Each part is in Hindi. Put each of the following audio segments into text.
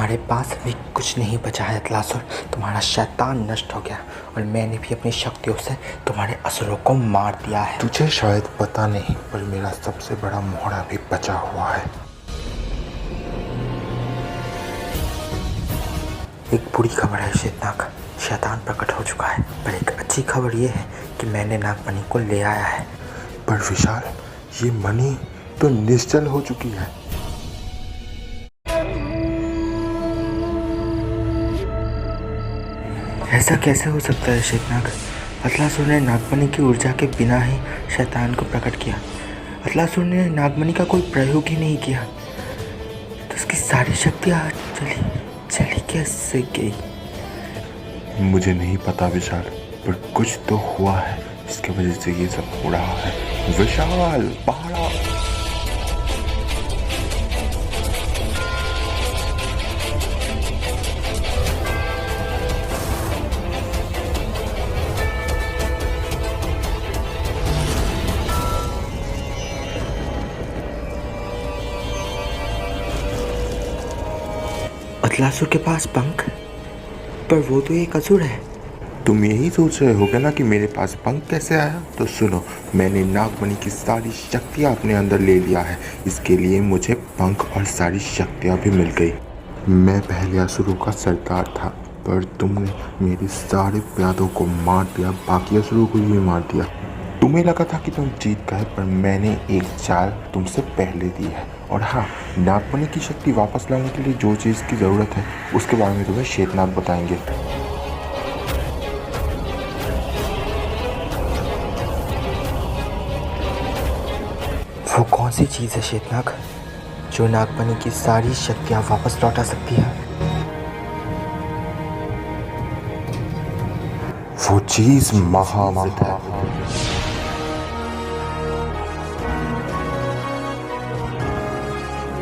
तुम्हारे पास भी कुछ नहीं बचा है अतलासुर। तुम्हारा शैतान नष्ट हो गया और मैंने भी अपनी शक्तियों से तुम्हारे असुरों को मार दिया है। तुझे शायद पता नहीं, पर मेरा सबसे बड़ा मोहरा भी बचा हुआ है। एक बुरी खबर है शेतनाग, शैतान प्रकट हो चुका है। पर एक अच्छी खबर ये है कि मैंने नागमणि को ले आया है। पर विशाल, ये मणि तो निश्चल हो चुकी है। ऐसा कैसे हो सकता है शेतनाग? अतलासुर ने नागमणि की ऊर्जा के बिना ही शैतान को प्रकट किया। अतलासुर ने नागमणि का कोई प्रयोग ही नहीं किया, तो उसकी सारी शक्तियाँ चली कैसे गई? मुझे नहीं पता विशाल, पर कुछ तो हुआ है जिसकी वजह से ये सब हो रहा है। विशाल, बाहर आ। अतलासुर के पास पंख, पर वो तो एक असुर है। तुम यही सोच रहे होगे ना कि मेरे पास पंख कैसे आया? तो सुनो, मैंने नागमणि की सारी शक्तियाँ अपने अंदर ले लिया है। इसके लिए मुझे पंख और सारी शक्तियाँ भी मिल गई। मैं पहले असुरों का सरदार था, पर तुमने मेरे सारे प्यादों को मार दिया, बाकी असुरों को भी मार दिया। तुम्हें लगा था कि तुम जीत गए, पर मैंने एक चाल तुमसे पहले दी है। और हाँ, नागमणि की शक्ति वापस लाने के लिए जो चीज़ की ज़रूरत है उसके बारे में तुम्हें शेतनाग बताएंगे। वो कौन सी चीज़ है शेतनाग जो नागमणि की सारी शक्तियाँ वापस लौटा सकती है? वो चीज महाअमृत है।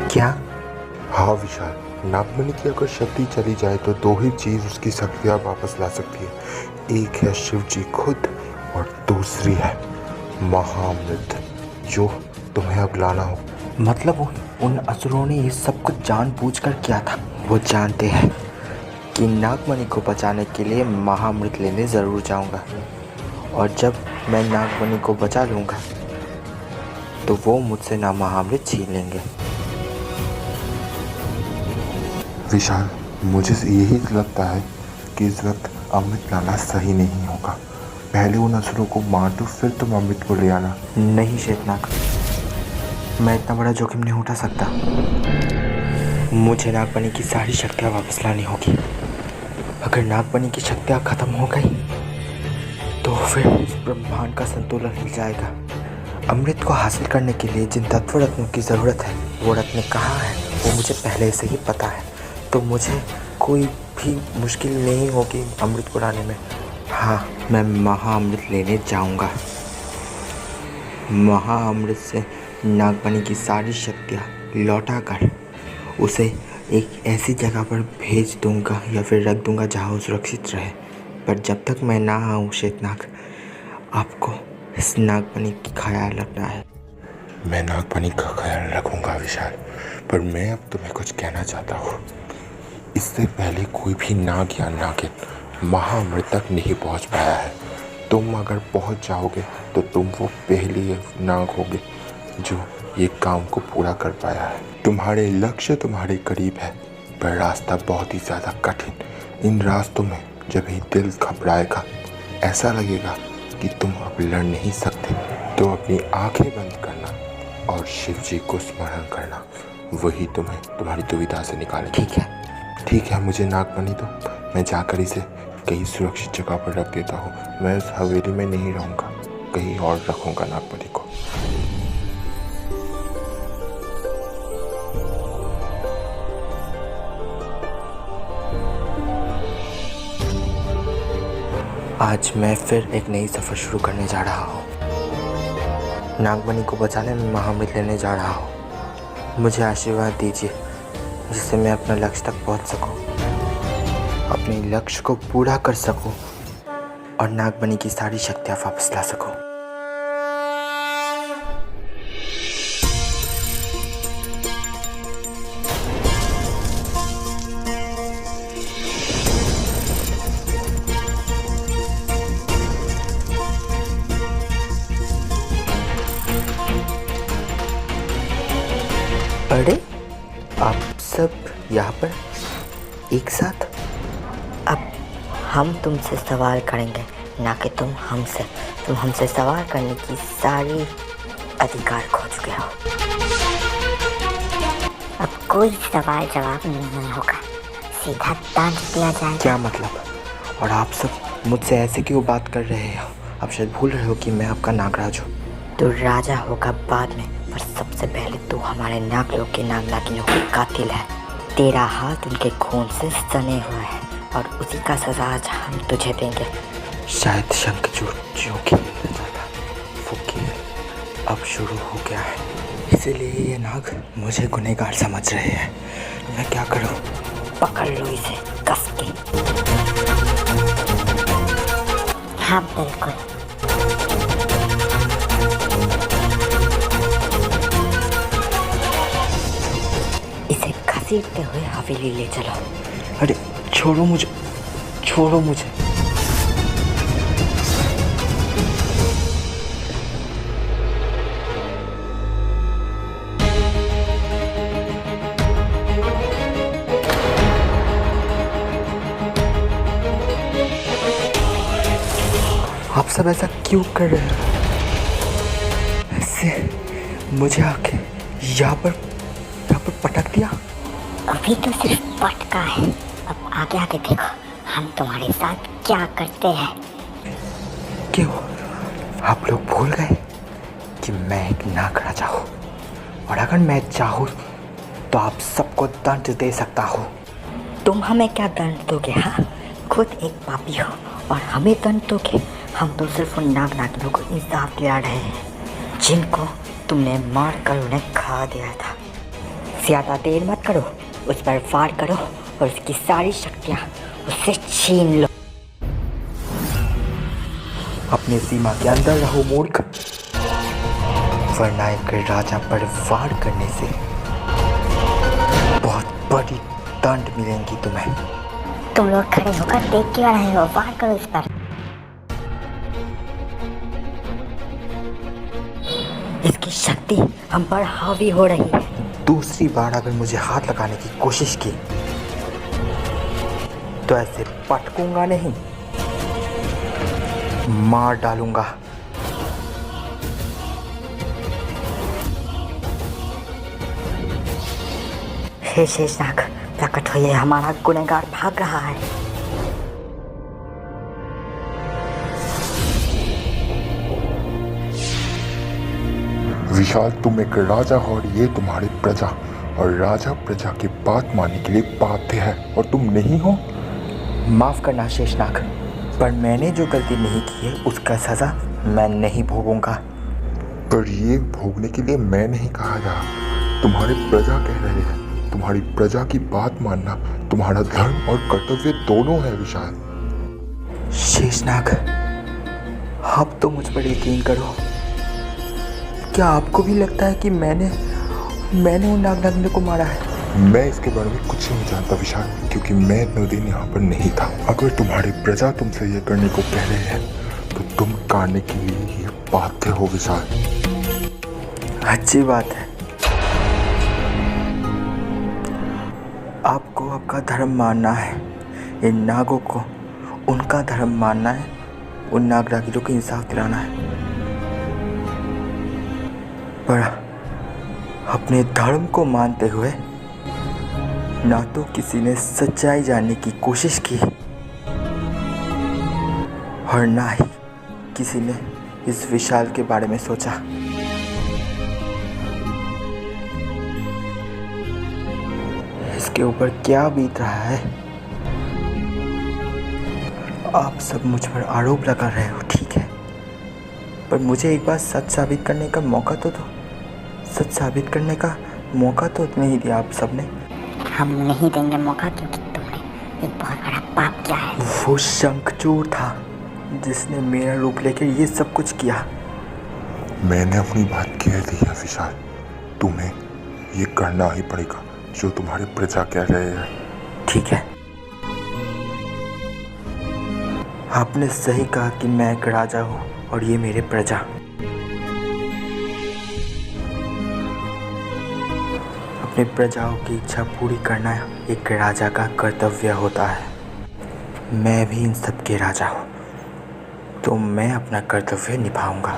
क्या? हाँ विशाल, नागमणि की अगर शक्ति चली जाए तो दो ही चीज उसकी शक्तियाँ वापस ला सकती है। एक है शिव जी खुद और दूसरी है महाअमृत, जो तुम्हें अब लाना हो। मतलब उन असुरों ने ये सब कुछ जानबूझकर किया था। वो जानते हैं कि नागमणि को बचाने के लिए महाअमृत लेने ज़रूर जाऊंगा, और जब मैं नागमणि को बचा लूँगा तो वो मुझसे ना महाअमृत छीन लेंगे। विशाल, मुझे यही लगता है कि इस वक्त अमृत लाना सही नहीं होगा। पहले उन असुरों को मार दो, फिर तुम अमृत को ले आना। नहीं शेतनाग, मैं इतना बड़ा जोखिम नहीं उठा सकता। मुझे नागमणि की सारी शक्तियाँ वापस लानी होगी। अगर नागमणि की शक्तियाँ खत्म हो गई तो फिर इस ब्रह्मांड का संतुलन हिल जाएगा। अमृत को हासिल करने के लिए जिन तत्व रत्नों की ज़रूरत है वो रत्न कहाँ है वो मुझे पहले से ही पता है, तो मुझे कोई भी मुश्किल नहीं होगी अमृत को लाने में। हाँ, मैं महाअमृत लेने जाऊँगा। महाअमृत से नागमणि की सारी शक्तियाँ लौटाकर उसे एक ऐसी जगह पर भेज दूंगा या फिर रख दूंगा जहाँ वो सुरक्षित रहे। पर जब तक मैं ना आऊँ शेतनाग, आपको इस नागमणि की ख्याल रखना है। मैं नागमणि का ख्याल रखूंगा विशाल, पर मैं अब तुम्हें कुछ कहना चाहता हूँ। इससे पहले कोई भी नाग या नागिन महाअमृत तक नहीं पहुँच पाया है। तुम अगर पहुँच जाओगे तो तुम वो पहली नाग होगे जो ये काम को पूरा कर पाया है। तुम्हारे लक्ष्य तुम्हारे करीब है, पर रास्ता बहुत ही ज़्यादा कठिन। इन रास्तों में जब ही दिल घबराएगा, ऐसा लगेगा कि तुम अब लड़ नहीं सकते, तो अपनी आंखें बंद करना और शिव जी को स्मरण करना, वही तुम्हें तुम्हारी दुविधा से निकाले। ठीक है, मुझे नागमणि दो, मैं जाकर इसे कहीं सुरक्षित जगह पर रख देता हूँ। मैं उस हवेली में नहीं रहूँगा, कहीं और रखूँगा नागमणि को। आज मैं फिर एक नई सफ़र शुरू करने जा रहा हूँ। नागमणि को बचाने में महाअमृत लेने जा रहा हूँ। मुझे आशीर्वाद दीजिए जिससे मैं अपने लक्ष्य तक पहुँच सकूँ, अपने लक्ष्य को पूरा कर सकूँ और नागमणि की सारी शक्तियाँ वापस ला सकूँ। अरे आप सब यहाँ पर एक साथ? अब हम तुमसे सवाल करेंगे, ना कि तुम हमसे। तुम हमसे सवाल करने की सारी अधिकार खो चुके हो। अब कोई सवाल जवाब नहीं होगा, सीधा डांट दिया जाएगा। क्या मतलब? और आप सब मुझसे ऐसे क्यों बात कर रहे हो? आप शायद भूल रहे हो कि मैं आपका नागराज हूँ। तू राजा होगा बाद में, पर सबसे पहले तू हमारे नागलों के नाग नागिनों का कातिल है। तेरा हाथ उनके खून से सने हुए है और उसी का सजा आज हम तुझे देंगे। शायद शंखचूड़ जो खेल रहा था वो खेल अब शुरू हो गया है, इसीलिए ये नाग मुझे गुनहगार समझ रहे हैं। मैं क्या करूं? पकड़ लो इसे कस के। हाँ बिल्कुल। इसे घसीटते हुए हवेली ले चलो। अरे छोड़ो मुझे, छोड़ो मुझे। आप सब ऐसा क्यों कर रहे हो? ऐसे मुझे आके यहाँ पर पटक दिया। अभी तो सिर्फ पटका है, अब आगे आगे देखो हम तुम्हारे साथ क्या करते हैं। क्यों आप लोग भूल गए कि मैं एक नागराजा हूँ, और अगर मैं चाहूँ तो आप सबको दंड दे सकता हूँ। तुम हमें क्या दंड दोगे? हाँ, खुद एक पापी हो और हमें दंड दोगे? हम तो सिर्फ उन नाग नागिनों को इंसाफ दिला रहे हैं जिनको तुमने मार कर उन्हें खा दिया था। ज़्यादा देर मत करो, उस पर वार करो और उसकी सारी शक्तियाँ उससे छीन लो। अपनी सीमा के अंदर रहो मूर्ख, वरना एक राजा पर वार करने से बहुत बड़ी दंड मिलेंगी तुम्हें। तुम लोग खड़े होकर देख क्यों रहे हो? वार करो इस पर। इसकी शक्ति हम पर हावी हो रही है। दूसरी बार अगर मुझे हाथ लगाने की कोशिश की तो ऐसे पटकूंगा नहीं, मार डालूंगा। हे शेषनाग, प्रकट होइए, हमारा गुनहगार भाग रहा है। विशाल, तुम एक राजा हो और ये तुम्हारी प्रजा, और राजा प्रजा की बात मानने के लिए बाध्य है और तुम नहीं हो। माफ करना शेषनाग, पर मैंने जो गलती नहीं की है उसका सजा मैं नहीं भोगूंगा। पर ये भोगने के लिए मैं नहीं कहा जा, तुम्हारी प्रजा कह रहे हैं। तुम्हारी प्रजा की बात मानना तुम्हारा धर्म और कर्तव्य दोनों है विशाल। शेषनाग, आप तो मुझ पर यकीन करो। क्या आपको भी लगता है कि मैंने उन नाग नागिनों को मारा है? मैं इसके बारे में कुछ नहीं जानता विशाल, क्योंकि मैं इतने दिन यहाँ पर नहीं था। अगर तुम्हारी प्रजा तुमसे ये करने को कह रहे हैं तो तुम करने के लिए ये बाध्य हो विशाल। अच्छी बात है, आपको आपका धर्म मानना है, इन नागों को उनका धर्म मानना है, उन नाग नागिनों को इंसाफ दिलाना है। पर अपने धर्म को मानते हुए ना तो किसी ने सच्चाई जानने की कोशिश की और ना ही किसी ने इस विशाल के बारे में सोचा। इसके ऊपर क्या बीत रहा है? आप सब मुझ पर आरोप लगा रहे हो, ठीक है, पर मुझे एक बार सच साबित करने का मौका तो दो। सच साबित करने का मौका तो नहीं दिया आप सबने। हम नहीं देंगे मौका, क्योंकि तुमने एक बहुत बड़ा पाप किया है। वो शंखचूड़ था जिसने मेरा रूप लेकर ये सब कुछ किया। मैंने अपनी बात कह दी है विशाल, तुम्हें ये करना ही पड़ेगा जो तुम्हारी प्रजा कह रहे हैं। ठीक है, आपने सही कहा कि मैं एक राजा हूँ और ये मेरे प्रजा। अपने प्रजाओं की इच्छा पूरी करना एक राजा का कर्तव्य होता है। मैं भी इन सब के राजा हूँ, तो मैं अपना कर्तव्य निभाऊंगा।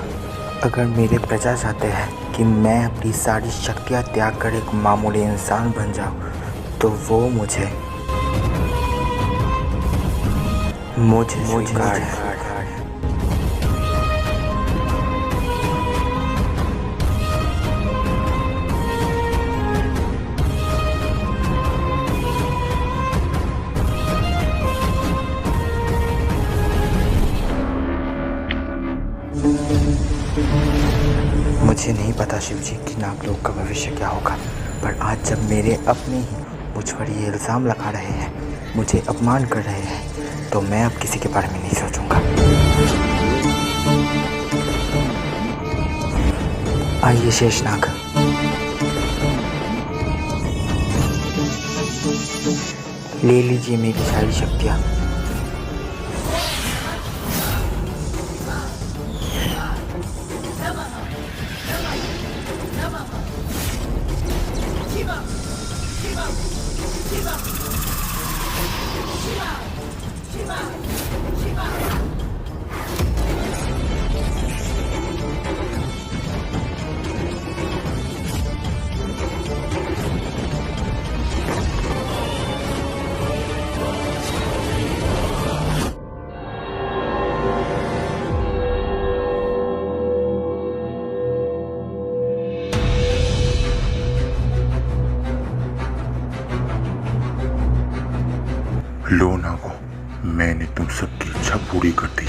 अगर मेरे प्रजा चाहते हैं कि मैं अपनी सारी शक्तियाँ त्याग कर एक मामूली इंसान बन जाऊँ, तो वो मुझे स्वीकार है। मुझे नहीं पता शिव जी कि नागलोक का भविष्य क्या होगा, पर आज जब मेरे अपने ही मुझ पर ये इल्ज़ाम लगा रहे हैं, मुझे अपमान कर रहे हैं, तो मैं अब किसी के बारे में नहीं सोचूंगा। आइए शेषनाग, ले लीजिए मेरी सारी शक्तियाँ। लो नागो, मैंने तुम सबकी इच्छा पूरी कर दी।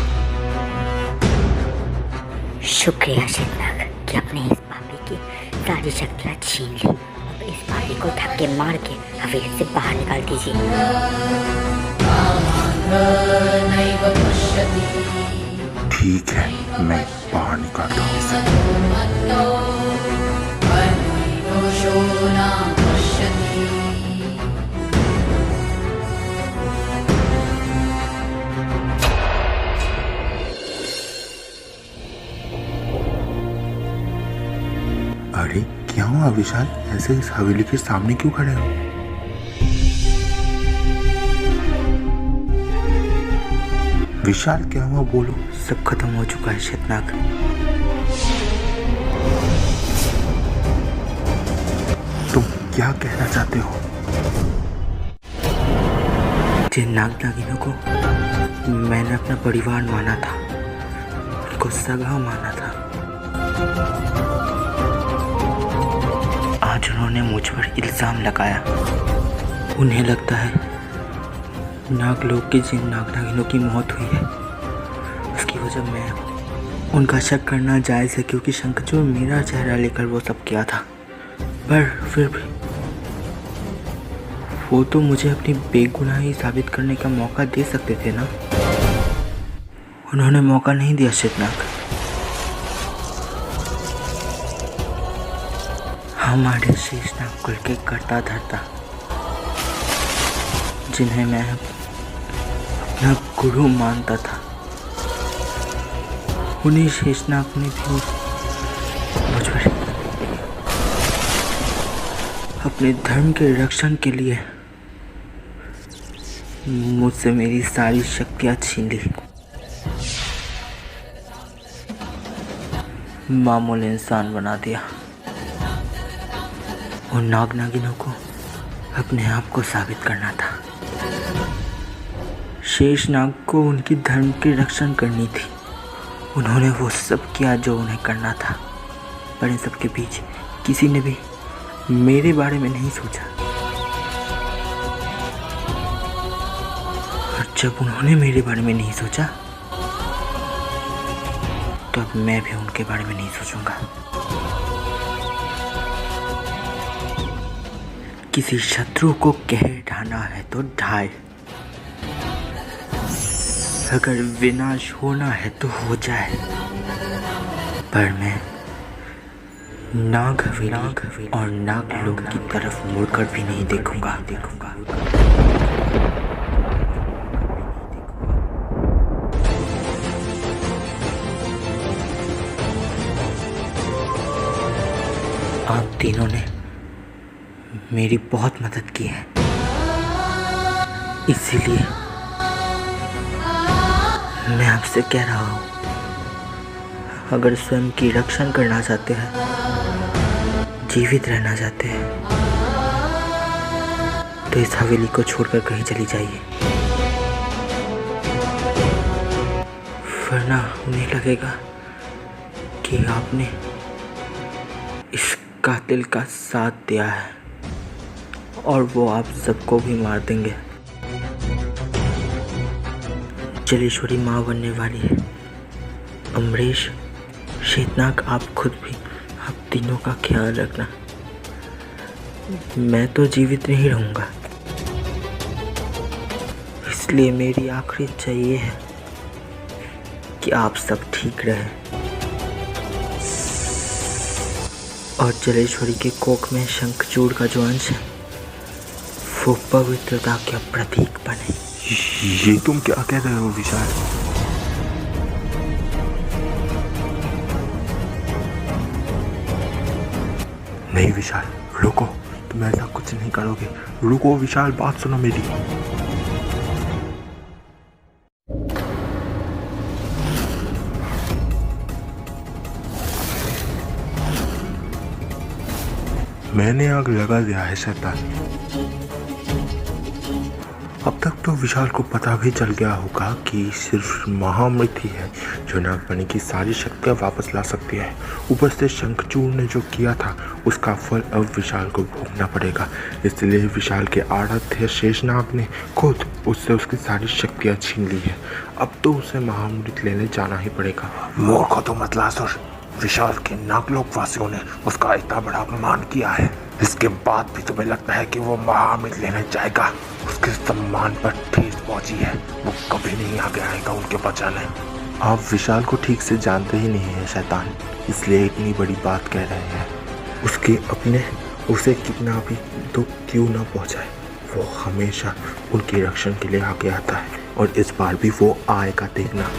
शुक्रिया शेषनाग कि अपने इस पापी की सारी शक्तियाँ छीन ली। अब इस पापी को धक्के मार के हवेली से बाहर निकाल दीजिए। ठीक है, मैं बाहर निकालता हूँ इसे। अरे क्या हुआ विशाल, ऐसे इस हवेली के सामने क्यों खड़े हो? विशाल क्या हुआ, बोलो। सब खत्म हो चुका है शेषनाग। तुम क्या कहना चाहते हो? जिन नाग नागिनों को मैंने अपना परिवार माना था, उनको सगा माना था, आज उन्होंने मुझ पर इल्ज़ाम लगाया। उन्हें लगता है नागलोक के जिन नाग नागिनों की मौत हुई है, उसकी वजह मैं हूँ। उनका शक करना जायज़ है, क्योंकि शंखचूड़ मेरा चेहरा लेकर वो सब किया था। पर फिर भी वो तो मुझे अपनी बेगुनाही साबित करने का मौका दे सकते थे ना। उन्होंने मौका नहीं दिया शेषनाग। हमारे शेषनाग कुल के कर्ता धर्ता, जिन्हें मैं अपना गुरु मानता था, उन्हीं शेषनाग ने भी मुझ पर अपने धर्म के रक्षण के लिए मुझसे मेरी सारी शक्तियाँ छीन ली। मामूली इंसान बना दिया। उन नाग नागिनों को अपने आप को साबित करना था। शेषनाग को उनकी धर्म की रक्षण करनी थी। उन्होंने वो सब किया जो उन्हें करना था, पर इन सब के बीच किसी ने भी मेरे बारे में नहीं सोचा। और जब उन्होंने मेरे बारे में नहीं सोचा, तो अब मैं भी उनके बारे में नहीं सोचूंगा। किसी शत्रु को कह ढाना है तो ढाए, अगर विनाश होना है तो हो जाए, पर मैं नाग हवेली और नागलोक की तरफ मुड़कर भी नहीं देखूंगा। आप तीनों ने मेरी बहुत मदद की है, इसीलिए मैं आपसे कह रहा हूँ, अगर स्वयं की रक्षा करना चाहते हैं, जीवित रहना चाहते हैं, तो इस हवेली को छोड़कर कहीं चली जाइए, वरना उन्हें लगेगा कि आपने इस कातिल का साथ दिया है और वो आप सबको भी मार देंगे। जलेश्वरी माँ बनने वाली है। अमरीश, शेतनाग, आप खुद भी आप तीनों का ख्याल रखना। मैं तो जीवित नहीं रहूँगा, इसलिए मेरी आखिरी इच्छा ये है कि आप सब ठीक रहें और जलेश्वरी के कोख में शंखचूड़ का जो अंश है वो पवित्रता का प्रतीक बने। ये तुम क्या कह रहे हो विशाल? नहीं विशाल, रुको, तुम ऐसा कुछ नहीं करोगे। रुको विशाल, बात सुनो मेरी। मैंने आग लगा दिया है शैतान। अब तक तो विशाल को पता भी चल गया होगा कि सिर्फ महाअमृत ही है जो नागमणि की सारी शक्तियाँ वापस ला सकती है। ऊपर से शंखचूड़ ने जो किया था उसका फल अब विशाल को भोगना पड़ेगा। इसलिए विशाल के आराध्य शेषनाग ने खुद उससे उसकी सारी शक्तियाँ छीन ली है। अब तो उसे महाअमृत लेने जाना ही पड़ेगा। मूर्ख तो मतलासुर, विशाल के नागलोक वासियों ने उसका इतना बड़ा अपमान किया है, इसके बाद भी तुम्हें लगता है कि वो महाअमृत लेने जाएगा? उसके सम्मान पर ठेस पहुंची है, वो कभी नहीं आगे आएगा उनके बचाने। आप विशाल को ठीक से जानते ही नहीं है शैतान, इसलिए इतनी बड़ी बात कह रहे हैं। उसके अपने उसे कितना भी दुख क्यों ना पहुंचाए, वो हमेशा उनकी रक्षण के लिए आगे आता है और इस बार भी वो आएगा, देखना।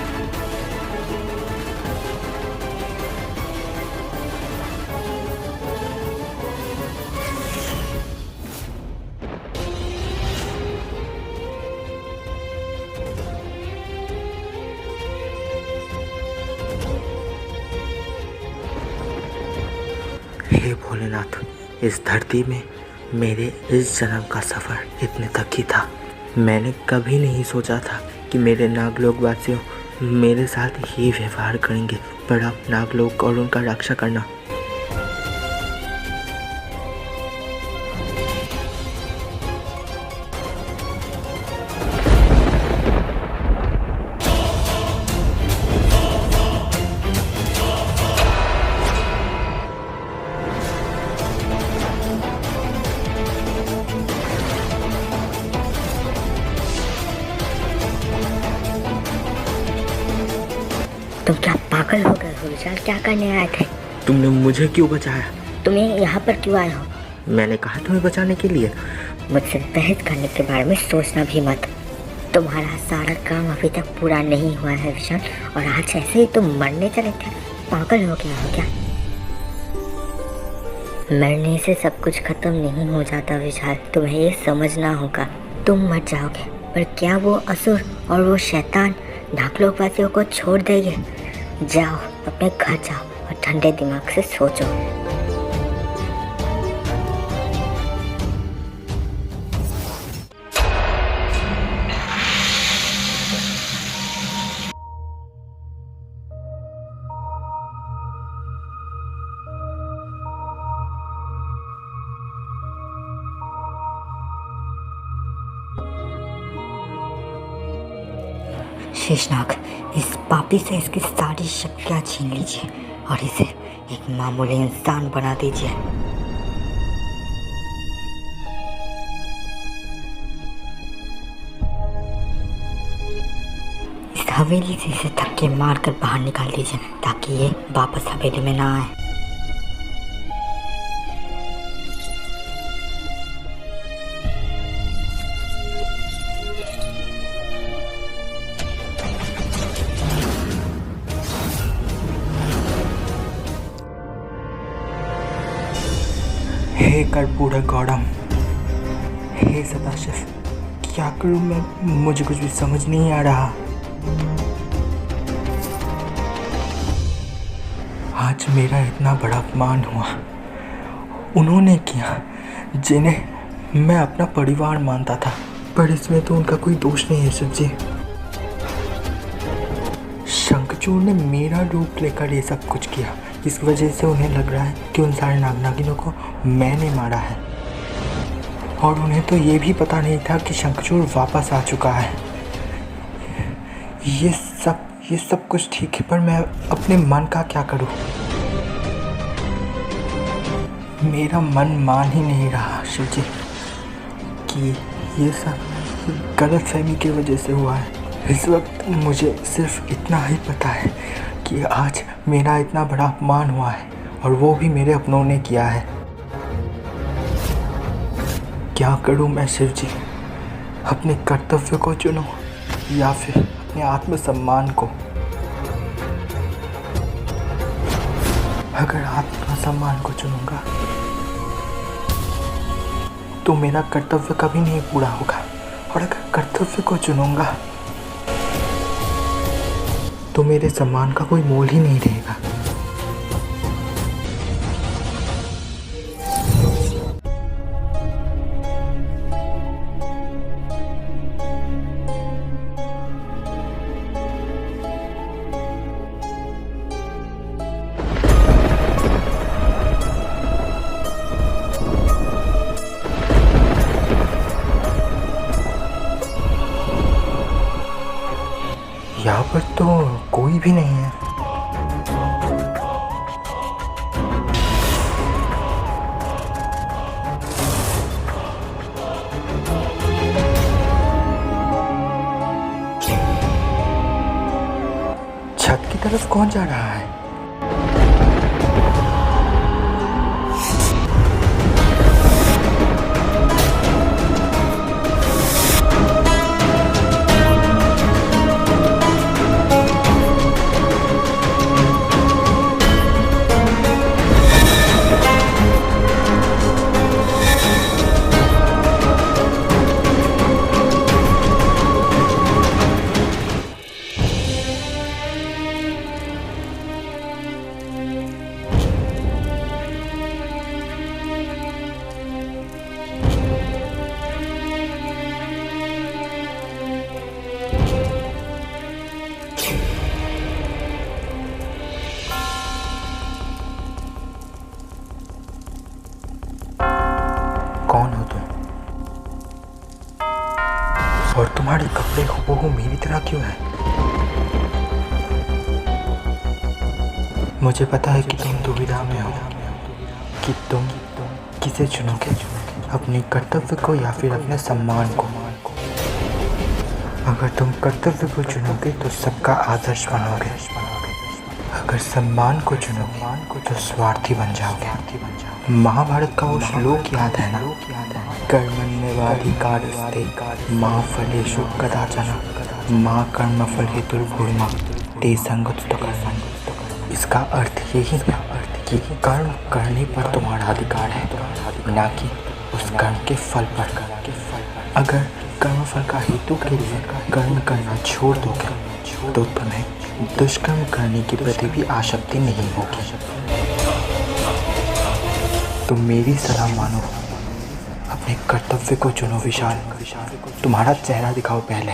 हे भोलेनाथ, इस धरती में मेरे इस जन्म का सफ़र इतने तक ही था। मैंने कभी नहीं सोचा था कि मेरे नागलोक वासियों मेरे साथ ही व्यवहार करेंगे, पर अब नागलोक और उनका रक्षा करना। तुम क्या पागल हो गए हो विशाल? क्या करने आए थे? तुमने मुझे क्यों बचाया? तुम यहाँ पर क्यों आए हो? मैंने कहा तुम्हें बचाने के लिए। मुझसे बहस करने के बारे में सोचना भी मत। तुम्हारा सारा काम अभी तक पूरा नहीं हुआ है विशाल, और आज ऐसे ही तुम मरने चले थे। पागल हो गया हो क्या? मरने से सब कुछ खत्म नहीं हो जाता विशाल, तुम्हें ये समझना होगा। तुम मर जाओगे, पर क्या वो असुर और वो शैतान नागलोकवासियों को छोड़ देंगे? जाओ, अपने घर जाओ और ठंडे दिमाग से सोचो। शेषनाग, इस पापी से इसकी सारी शक्तियाँ छीन लीजिए और इसे एक मामूली इंसान बना दीजिए। इस हवेली से इसे धक्के मारकर बाहर निकाल दीजिए ताकि ये वापस हवेली में ना आए। हे कर्पूर गौरम, हे सदाशिव, क्या करूं मैं? मुझे कुछ भी समझ नहीं आ रहा। आज मेरा इतना बड़ा अपमान हुआ, उन्होंने किया जिन्हें मैं अपना परिवार मानता था, पर इसमें तो उनका कोई दोष नहीं है शिव जी। शंखचूड़ ने मेरा रूप लेकर ये सब कुछ किया, इस वजह से उन्हें लग रहा है कि उन सारे नागिनों को मैंने मारा है। और उन्हें तो ये भी पता नहीं था कि शंखचूड़ वापस आ चुका है। ये सब कुछ ठीक है, पर मैं अपने मन का क्या करूं? मेरा मन मान ही नहीं रहा शिव जी कि ये सब गलतफहमी की वजह से हुआ है। इस वक्त मुझे सिर्फ इतना ही पता है कि आज मेरा इतना बड़ा अपमान हुआ है, और वो भी मेरे अपनों ने किया है। क्या करूं मैं शिव जी? अपने कर्तव्य को चुनूं या फिर अपने आत्मसम्मान को? अगर आत्मसम्मान को चुनूंगा तो मेरा कर्तव्य कभी नहीं पूरा होगा, और अगर कर्तव्य को चुनूंगा तो मेरे सम्मान का कोई मोल ही नहीं रहेगा। यहाँ पर तो कोई भी नहीं है। छत की तरफ कौन जा रहा है? कौन हो तुम? और तुम्हारे कपड़े हूबहू मेरी तरह क्यों है? मुझे पता है कि तुम दुविधा में हो कि तुम किसे चुनोगे, अपने कर्तव्य को या फिर अपने सम्मान को। अगर तुम कर्तव्य को चुनोगे तो सबका आदर्श बनोगे, अगर सम्मान को चुनोगे तो स्वार्थी बन जाओगे। महाभारत का वो श्लोक याद है ना? कर्मण्येवाधिकारस्ते मा फलेषु कदाचन मा कर्मफल हेतुर्भूर्मा ते संगतु कर्मणि। इसका अर्थ यही है कि कर्म करने पर तुम्हारा अधिकार है, ना कि उस कर्म के फल पर। अगर कर्मफल का हेतु के लिए कर्म करना छोड़ दोगे तो तुम्हें दुष्कर्म करने के प्रति भी आसक्ति नहीं होगी। तो मेरी सलाह मानो, अपने कर्तव्य को चुनो विशाल। तुम्हारा चेहरा दिखाओ पहले।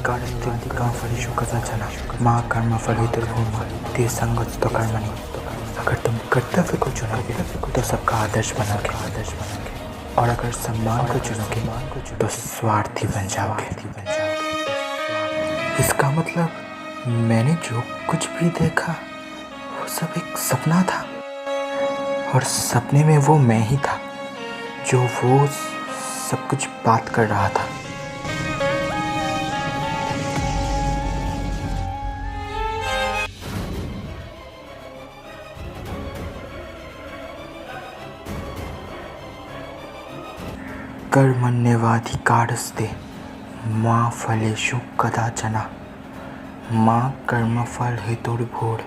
कार्तिका फलेषु कदाचन माँ कर्म फलितर्भूमा ते संगतो कर्मणि। अगर तुम कर्तव्य को चुनोगे तो सबका आदर्श बनोगे, और अगर सम्मान को चुनोगे तो स्वार्थी बन जाओगे। इसका मतलब मैंने जो कुछ भी देखा वो सब एक सपना था, और सपने में वो मैं ही था जो वो सब कुछ बात कर रहा था। कर्मण्येवाधिकारस्ते मा फलेषु कदाचन मा कर्मफल हेतुर्भूर्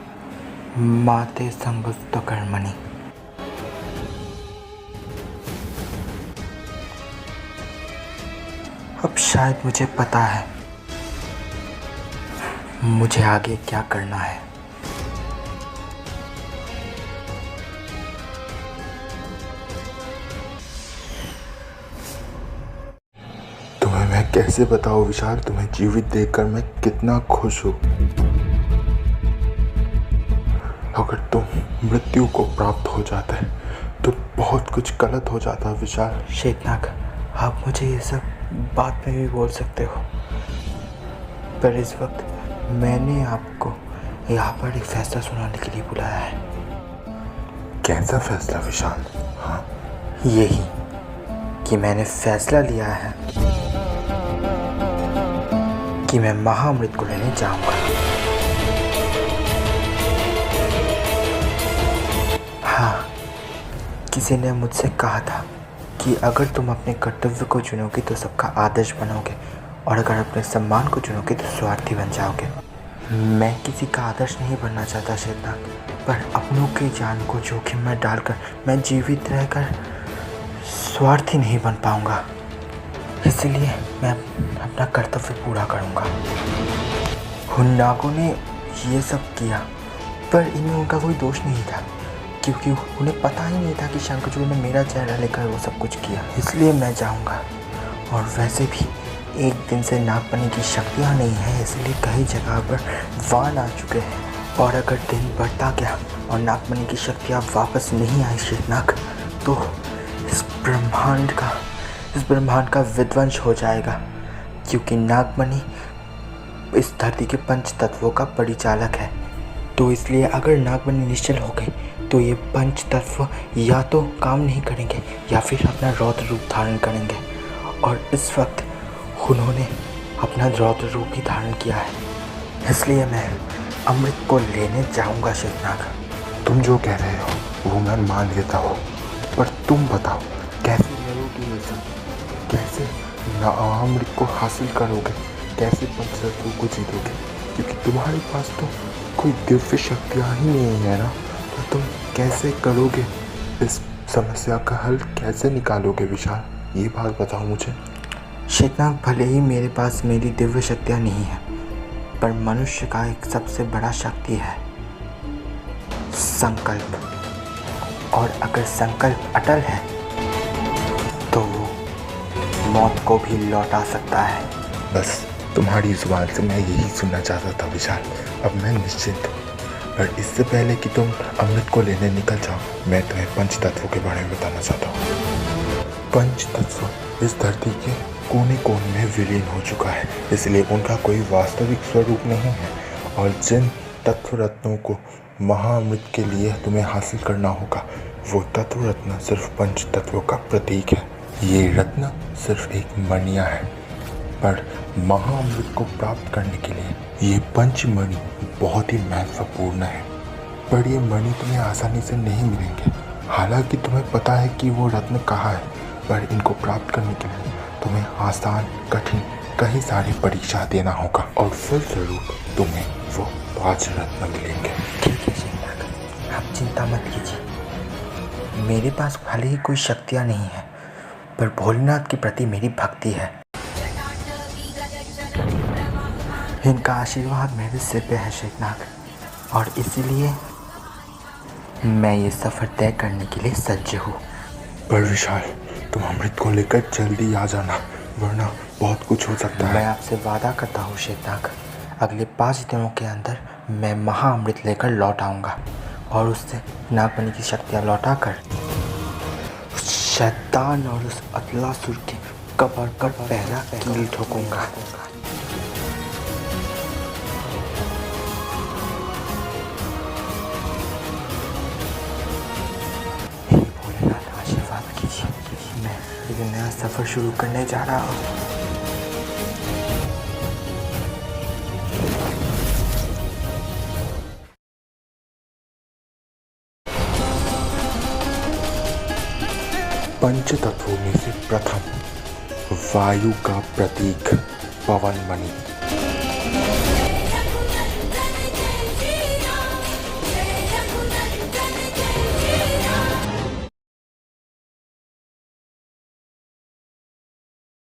मा ते संगतो कर्मणि। अब शायद मुझे पता है मुझे आगे क्या करना है। तुम्हें मैं कैसे बताऊं विशाल, तुम्हें जीवित देखकर मैं कितना खुश हूँ। अगर तुम मृत्यु को प्राप्त हो जाते तो बहुत कुछ गलत हो जाता विशाल। शेतनाग, आप मुझे ये सब बाद में भी बोल सकते हो, पर इस वक्त मैंने आपको यहाँ पर एक फैसला सुनाने के लिए बुलाया है। कैसा फैसला विशाल? हाँ, यही कि मैंने फैसला लिया है कि मैं महाअमृत को लेने जाऊंगा। हाँ, किसी ने मुझसे कहा था कि अगर तुम अपने कर्तव्य को चुनोगे तो सबका आदर्श बनोगे, और अगर अपने सम्मान को चुनोगे तो स्वार्थी बन जाओगे। मैं किसी का आदर्श नहीं बनना चाहता शेतनाग, पर अपनों की जान को जोखिम में डालकर मैं जीवित रहकर स्वार्थी नहीं बन पाऊंगा। इसलिए मैं अपना कर्तव्य पूरा करूंगा। उन नागों ने ये सब किया, पर इनमें उनका कोई दोष नहीं था, क्योंकि उन्हें पता ही नहीं था कि शंखचूड़ ने मेरा चेहरा लेकर वो सब कुछ किया। इसलिए मैं जाऊंगा, और वैसे भी एक दिन से नागपनी की शक्तियाँ नहीं हैं, इसलिए कई जगह पर वान आ चुके हैं। और अगर दिन बढ़ता गया और नागपनी की शक्तियाँ वापस नहीं आई शेतनाग, तो इस ब्रह्मांड का विध्वंस हो जाएगा, क्योंकि नागमणि इस धरती के पंच तत्वों का परिचालक है। तो इसलिए अगर नागमणि निश्चल हो गई तो ये पंच तत्व या तो काम नहीं करेंगे या फिर अपना रौद्र रूप धारण करेंगे, और इस वक्त उन्होंने अपना रौद्र रूप ही धारण किया है। इसलिए मैं अमृत को लेने जाऊंगा शेतनाग। तुम जो कह रहे हो वो मैं मान लेता हूँ, पर तुम बताओ कैसे लड़ोगे ये सब? कैसे अमृत को हासिल करोगे? कैसे पंचतत्वों को जीतोगे? क्योंकि तुम्हारे पास तो कोई दिव्य शक्तियाँ ही नहीं है ना, तो तुम कैसे करोगे? इस समस्या का हल कैसे निकालोगे विशाल? ये बात बताओ मुझे। शेतनाग, भले ही मेरे पास मेरी दिव्य शक्तियाँ नहीं हैं, पर मनुष्य का एक सबसे बड़ा शक्ति है संकल्प, और अगर संकल्प अटल है तो वो मौत को भी लौटा सकता है। बस तुम्हारी जुबान से मैं यही सुनना चाहता था विशाल। अब मैं निश्चिंत हूँ, पर इससे पहले कि तुम अमृत को लेने निकल जाओ, मैं तुम्हें पंच तत्वों के बारे में बताना चाहता हूँ। पंच तत्व इस धरती के कोने कोने में विलीन हो चुका है, इसलिए उनका कोई वास्तविक स्वरूप नहीं है, और जिन तत्व रत्नों को महाअमृत के लिए तुम्हें हासिल करना होगा, वो तत्व रत्न सिर्फ पंच तत्वों का प्रतीक है। ये रत्न सिर्फ एक मणिया है, पर महाअमृत को प्राप्त करने के लिए ये पंचमणि बहुत ही महत्वपूर्ण है। पर ये मणि तुम्हें आसानी से नहीं मिलेंगे। हालांकि तुम्हें पता है कि वो रत्न कहाँ है, पर इनको प्राप्त करने के लिए तुम्हें आसान कठिन कई सारी परीक्षा देना होगा, और फलस्वरूप तुम्हें वो 5 रत्न मिलेंगे। ठीक है शेतनाग, आप चिंता मत कीजिए। मेरे पास भले ही कोई शक्तियाँ नहीं हैं, पर भोलेनाथ के प्रति मेरी भक्ति है। इनका आशीर्वाद मेरे सिर पे है शेतनाग, और इसीलिए मैं ये सफ़र तय करने के लिए सज्ज हूँ। पर विशाल, तुम अमृत को लेकर जल्दी आ जाना, वरना बहुत कुछ हो सकता मैं है। आपसे वादा करता हूँ श्वेतांग, अगले 5 दिनों के अंदर मैं महाअमृत लेकर लौट आऊँगा और उससे नागमणि की शक्तियाँ लौटाकर शैतान और उस अतलासुर के कबर पर पहला कील ठोकूंगा। हे भोलेनाथ, आशीर्वाद कीजिए, मैं एक नया सफर शुरू करने जा रहा हूँ। पंच तत्वों में से प्रथम वायु का प्रतीक पवन मणि